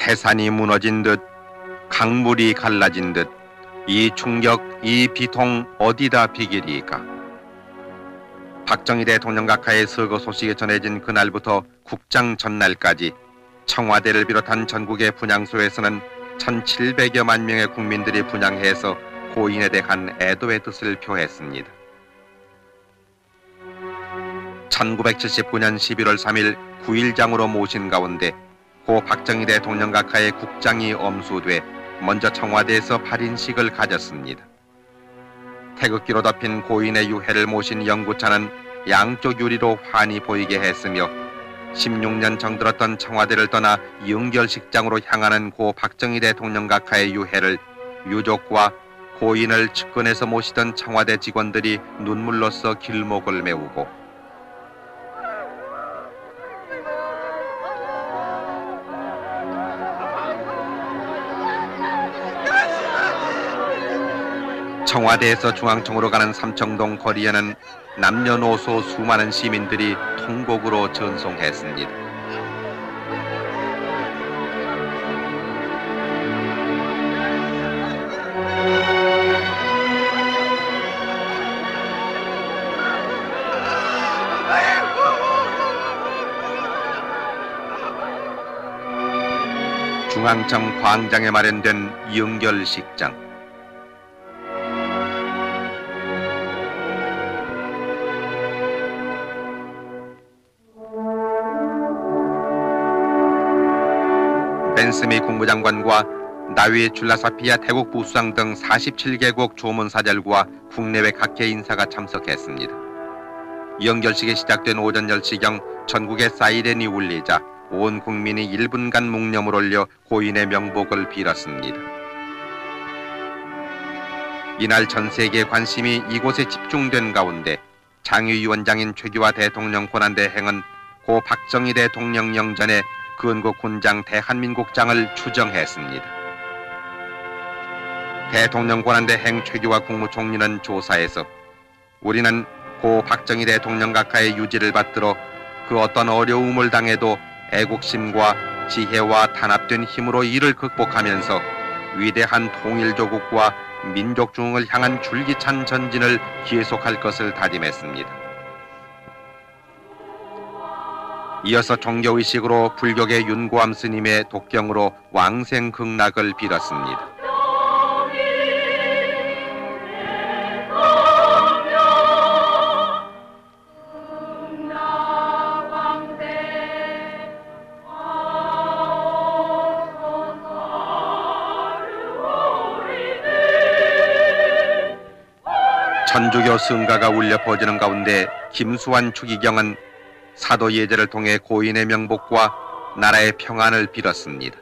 태산이 무너진 듯 강물이 갈라진 듯 이 충격, 이 비통 어디다 비기리까. 박정희 대통령 각하의 서거 소식이 전해진 그날부터 국장 전날까지 청와대를 비롯한 전국의 분향소에서는 1700여만 명의 국민들이 분향해서 고인에 대한 애도의 뜻을 표했습니다. 1979년 11월 3일 9일장으로 모신 가운데 고 박정희 대통령 각하의 국장이 엄수돼 먼저 청와대에서 발인식을 가졌습니다. 태극기로 덮인 고인의 유해를 모신 영구차는 양쪽 유리로 환히 보이게 했으며 16년 정들었던 청와대를 떠나 영결식장으로 향하는 고 박정희 대통령 각하의 유해를 유족과 고인을 측근에서 모시던 청와대 직원들이 눈물로써 길목을 메우고 청와대에서 중앙청으로 가는 삼청동 거리에는 남녀노소 수많은 시민들이 통곡으로 전송했습니다. 중앙청 광장에 마련된 영결식장. 벤스미 국무장관과 나위 줄라사피아 태국 부수상 등 47개국 조문사절과 국내외 각계 인사가 참석했습니다. 영결식이 시작된 오전 10시경 전국의 사이렌이 울리자 온 국민이 1분간 묵념을 올려 고인의 명복을 빌었습니다. 이날 전 세계의 관심이 이곳에 집중된 가운데 장유위원장인 최규하 대통령 권한대행은 고 박정희 대통령 영전에 근국 군장 대한민국장을 추정했습니다. 대통령 권한대행 최규하 국무총리는 조사에서 우리는 고 박정희 대통령 각하의 유지를 받들어 그 어떤 어려움을 당해도 애국심과 지혜와 단합된 힘으로 이를 극복하면서 위대한 통일조국과 민족중흥을 향한 줄기찬 전진을 계속할 것을 다짐했습니다. 이어서 종교의식으로 불교계 윤고암 스님의 독경으로 왕생극락을 빌었습니다. 천주교 성가가 울려 퍼지는 가운데 김수환 추기경은 사도 예제를 통해 고인의 명복과 나라의 평안을 빌었습니다.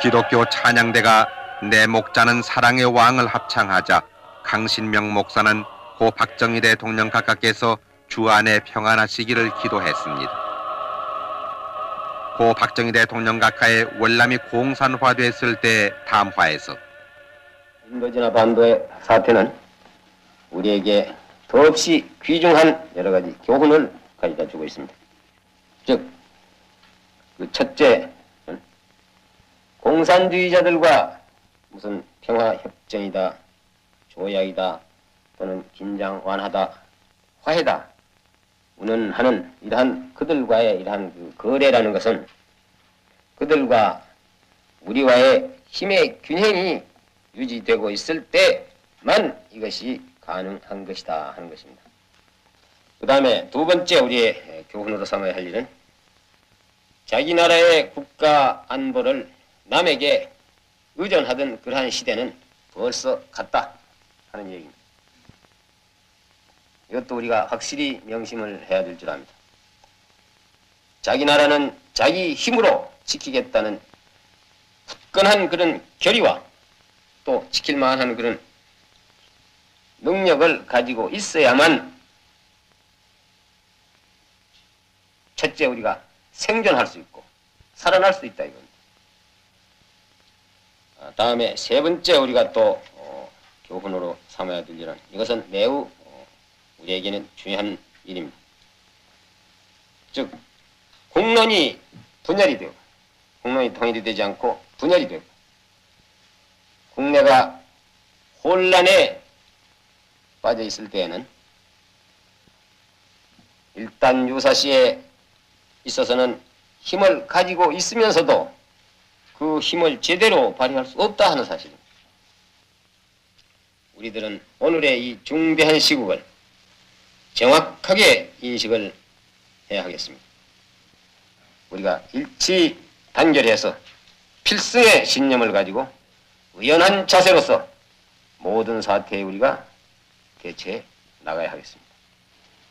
기독교 찬양대가 내 목자는 사랑의 왕을 합창하자 강신명 목사는 고 박정희 대통령 각하께서 주 안에 평안하시기를 기도했습니다. 고 박정희 대통령 각하의 월남이 공산화됐을 때 담화에서 인도지나 반도의 사태는 우리에게 더없이 귀중한 여러 가지 교훈을 가져다 주고 있습니다. 즉, 그 첫째, 공산주의자들과 무슨 평화협정이다, 조약이다, 또는 긴장 완화다, 화해다, 운운하는 이러한 그들과의 이러한 그 거래라는 것은 그들과 우리와의 힘의 균형이 유지되고 있을 때만 이것이 가능한 것이다 하는 것입니다. 그 다음에 두 번째 우리의 교훈으로 삼아야 할 일은 자기 나라의 국가 안보를 남에게 의존하던 그러한 시대는 벌써 갔다 하는 얘기입니다. 이것도 우리가 확실히 명심을 해야 될 줄 압니다. 자기 나라는 자기 힘으로 지키겠다는 굳건한 그런 결의와 또 지킬 만한 그런 능력을 가지고 있어야만 첫째 우리가 생존할 수 있고 살아날 수 있다 이겁니다. 다음에 세 번째 우리가 또 교훈으로 삼아야 될 일은 이것은 매우 우리에게는 중요한 일입니다. 즉 국론이 분열이 되고 국론이 통일이 되지 않고 분열이 되고 국내가 혼란에 빠져 있을 때에는 일단 유사시에 있어서는 힘을 가지고 있으면서도 그 힘을 제대로 발휘할 수 없다 하는 사실입니다. 우리들은 오늘의 이 중대한 시국을 정확하게 인식을 해야 하겠습니다. 우리가 일치 단결해서 필승의 신념을 가지고 의연한 자세로서 모든 사태에 우리가 대처해 나가야 하겠습니다.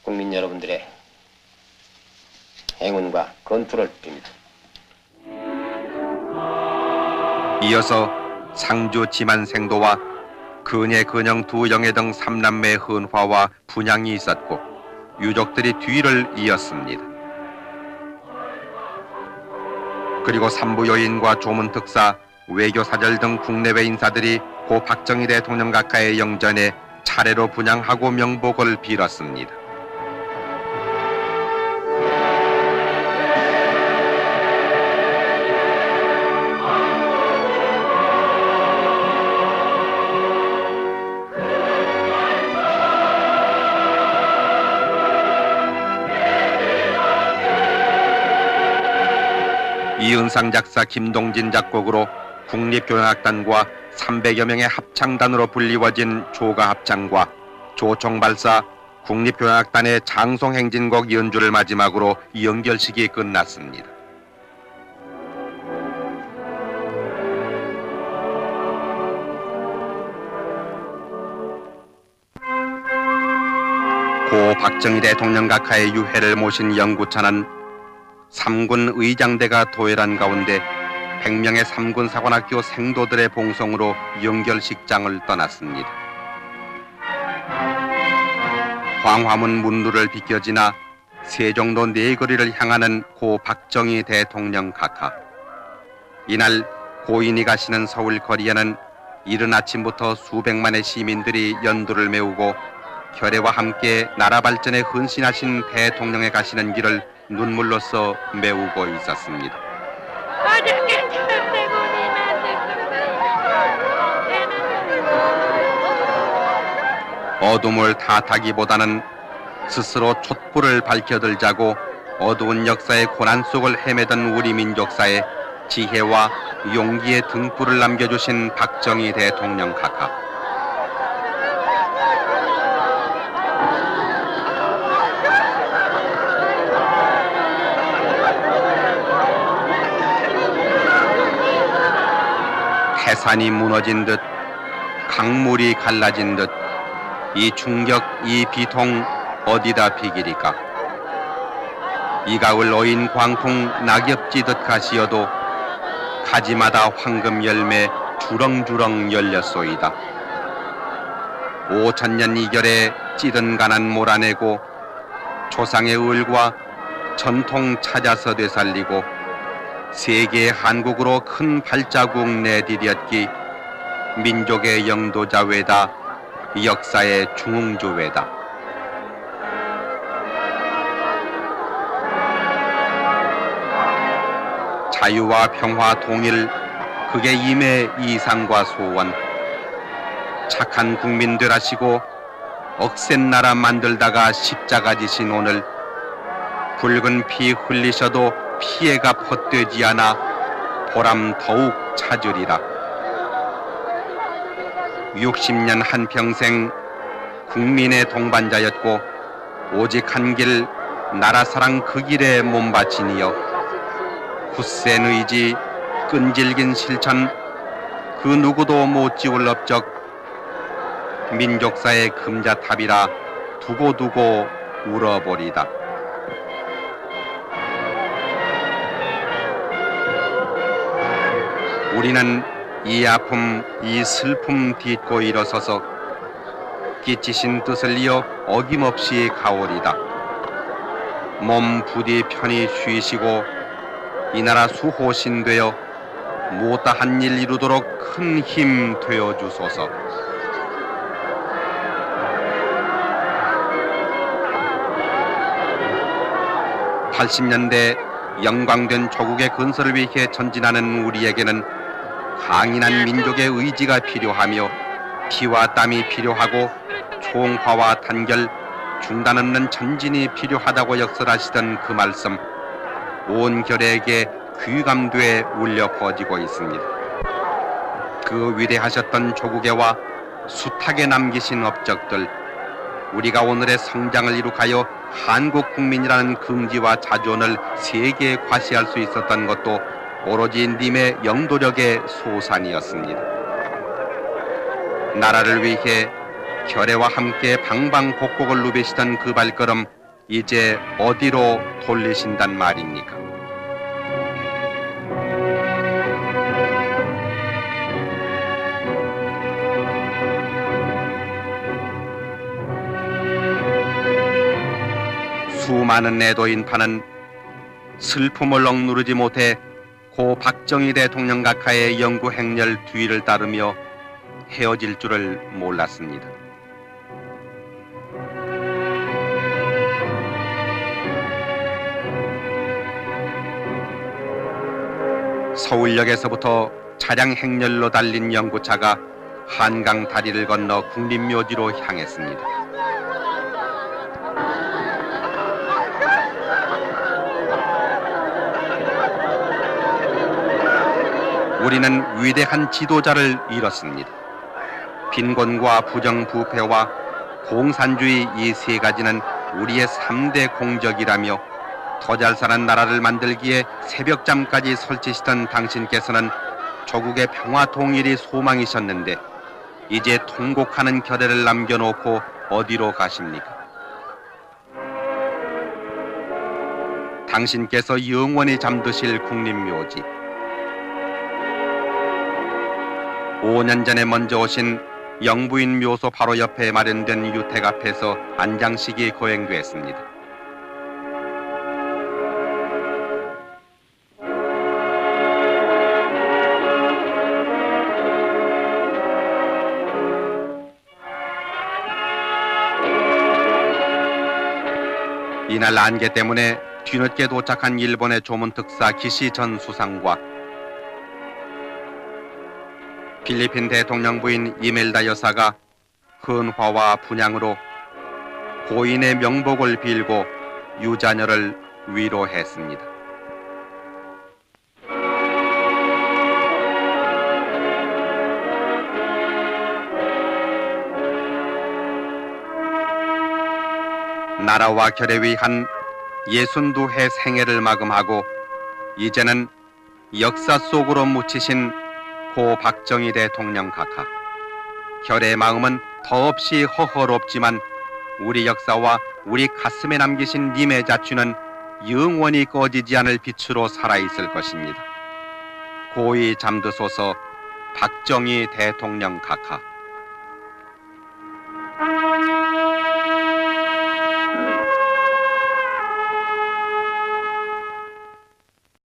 국민 여러분들의 행운과 건투를 빕니다. 이어서 상주 지만생도와 근예 근영 두 영예 등 삼남매의 헌화와 분향이 있었고 유족들이 뒤를 이었습니다. 그리고 삼부요인과 조문특사, 외교사절 등 국내외 인사들이 고 박정희 대통령 각하의 영전에 차례로 분향하고 명복을 빌었습니다. 이은상 작사 김동진 작곡으로 국립교향악단과 300여 명의 합창단으로 불리워진 조가합창과 조총발사 국립교향악단의 장송행진곡 연주를 마지막으로 연결식이 끝났습니다. 고 박정희 대통령 각하의 유해를 모신 영구차는 3군 의장대가 도열한 가운데 100명의 3군 사관학교 생도들의 봉송으로 연결식장을 떠났습니다. 광화문 문루를 비껴지나 세종로 내거리를 향하는 고 박정희 대통령 각하. 이날 고인이 가시는 서울 거리에는 이른 아침부터 수백만의 시민들이 연두를 메우고 결의와 함께 나라 발전에 헌신하신 대통령의 가시는 길을 눈물로써 메우고 있었습니다. 어둠을 탓하기보다는 스스로 촛불을 밝혀들자고 어두운 역사의 고난 속을 헤매던 우리 민족사에 지혜와 용기의 등불을 남겨주신 박정희 대통령 각하. 태산이 무너진 듯 강물이 갈라진 듯 이 충격, 이 비통 어디다 비기리까. 이 가을 어인 광풍 낙엽 찌듯 가시어도 가지마다 황금 열매 주렁주렁 열렸소이다. 5000년 이결에 찌든 가난 몰아내고 조상의 을과 전통 찾아서 되살리고 세계의 한국으로 큰 발자국 내디뎠기 민족의 영도자 외다 역사의 중흥주 외다. 자유와 평화 통일 그게 임의 이상과 소원. 착한 국민 되라시고 억센 나라 만들다가 십자가 지신 오늘 붉은 피 흘리셔도 피해가 헛되지 않아 보람 더욱 찾으리라. 60년 한평생 국민의 동반자였고 오직 한 길 나라사랑 그 길에 몸바치니여 굳센 의지 끈질긴 실천 그 누구도 못 지울 업적 민족사의 금자탑이라 두고두고 울어버리다. 우리는 이 아픔, 이 슬픔 딛고 일어서서 끼치신 뜻을 이어 어김없이 가오리다. 몸 부디 편히 쉬시고 이 나라 수호신 되어 못다한 일 이루도록 큰 힘 되어 주소서. 80년대 영광된 조국의 건설을 위해 전진하는 우리에게는 강인한 민족의 의지가 필요하며 피와 땀이 필요하고 총화와 단결, 중단 없는 전진이 필요하다고 역설하시던 그 말씀, 온 결에게 귀감되어 울려 퍼지고 있습니다. 그 위대하셨던 조국애와 숱하게 남기신 업적들, 우리가 오늘의 성장을 이룩하여 한국 국민이라는 긍지와 자존을 세계에 과시할 수 있었던 것도 오로지 님의 영도력의 소산이었습니다. 나라를 위해 결애와 함께 방방곡곡을 누비시던 그 발걸음, 이제 어디로 돌리신단 말입니까? 수많은 애도 인파는 슬픔을 억누르지 못해 고 박정희 대통령 각하의 영구 행렬 뒤를 따르며 헤어질 줄을 몰랐습니다. 서울역에서부터 차량 행렬로 달린 연구차가 한강 다리를 건너 국립묘지로 향했습니다. 우리는 위대한 지도자를 잃었습니다. 빈곤과 부정부패와 공산주의 이 세 가지는 우리의 3대 공적이라며 더 잘 사는 나라를 만들기에 새벽잠까지 설치시던 당신께서는 조국의 평화 통일이 소망이셨는데 이제 통곡하는 결애를 남겨놓고 어디로 가십니까? 당신께서 영원히 잠드실 국립묘지, 5년 전에 먼저 오신 영부인 묘소 바로 옆에 마련된 유택 앞에서 안장식이 거행됐습니다. 이날 안개 때문에 뒤늦게 도착한 일본의 조문특사 기시 전 수상과 필리핀 대통령 부인 이멜다 여사가 헌화와 분향으로 고인의 명복을 빌고 유자녀를 위로했습니다. 나라와 결에 위한 62해 생애를 마감하고 이제는 역사 속으로 묻히신 고 박정희 대통령 각하, 결의 마음은 더없이 허허롭지만 우리 역사와 우리 가슴에 남기신 님의 자취는 영원히 꺼지지 않을 빛으로 살아있을 것입니다. 고이 잠드소서 박정희 대통령 각하.